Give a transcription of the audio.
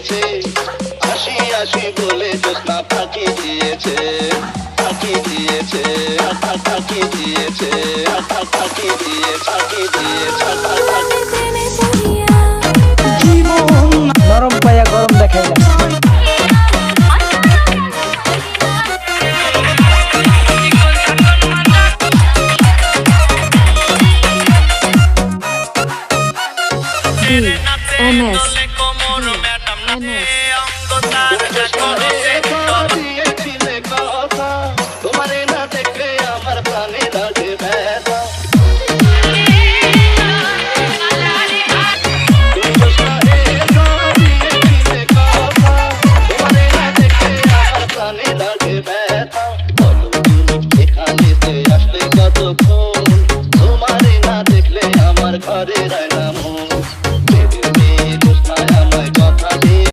দিয়েছে, আসি আসি বলে জ্যোৎস্না ফাঁকি দিয়েছে, ফাঁকি দিয়েছে, ফাঁকি দিয়েছে, ফাঁকি দিয়ে ফাঁকি দিয়েছে। নরম পায়া গরম দেখাই না। MS